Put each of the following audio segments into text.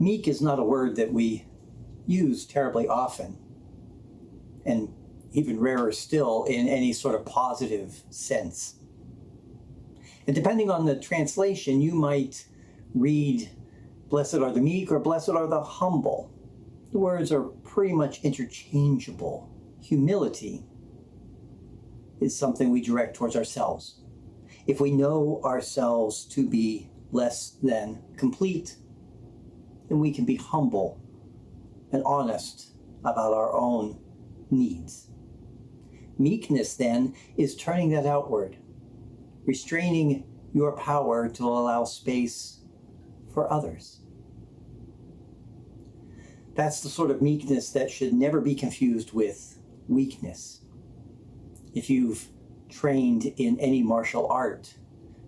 Meek is not a word that we use terribly often, and even rarer still in any sort of positive sense. And depending on the translation, you might read, "Blessed are the meek," or "Blessed are the humble." The words are pretty much interchangeable. Humility is something we direct towards ourselves. If we know ourselves to be less than complete, then we can be humble and honest about our own needs. Meekness, then, is turning that outward, restraining your power to allow space for others. That's the sort of meekness that should never be confused with weakness. If you've trained in any martial art,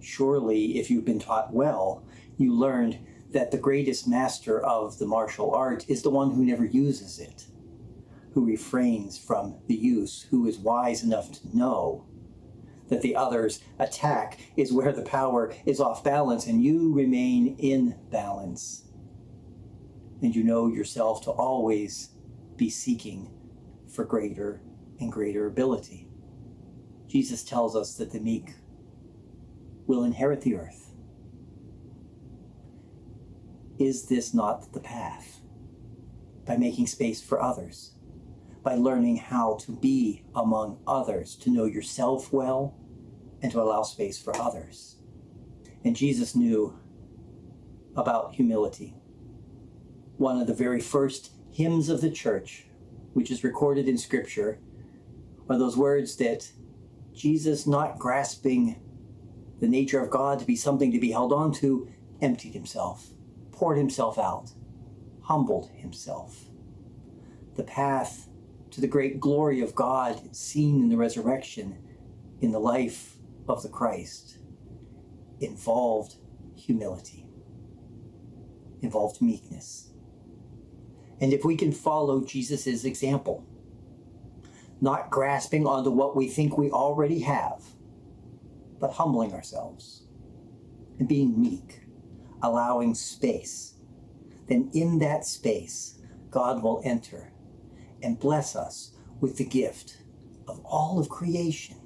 surely if you've been taught well, you learned that the greatest master of the martial art is the one who never uses it, who refrains from the use, who is wise enough to know that the other's attack is where the power is off balance and you remain in balance. And you know yourself to always be seeking for greater and greater ability. Jesus tells us that the meek will inherit the earth. Is this not the path? By making space for others, by learning how to be among others, to know yourself well, and to allow space for others. And Jesus knew about humility. One of the very first hymns of the church, which is recorded in Scripture, are those words that Jesus, not grasping the nature of God to be something to be held on to, emptied himself, poured himself out, humbled himself. The path to the great glory of God seen in the resurrection, in the life of the Christ, involved humility, involved meekness. And if we can follow Jesus' example, not grasping onto what we think we already have, but humbling ourselves and being meek, allowing space, then in that space, God will enter and bless us with the gift of all of creation,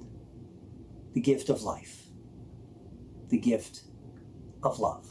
the gift of life, the gift of love.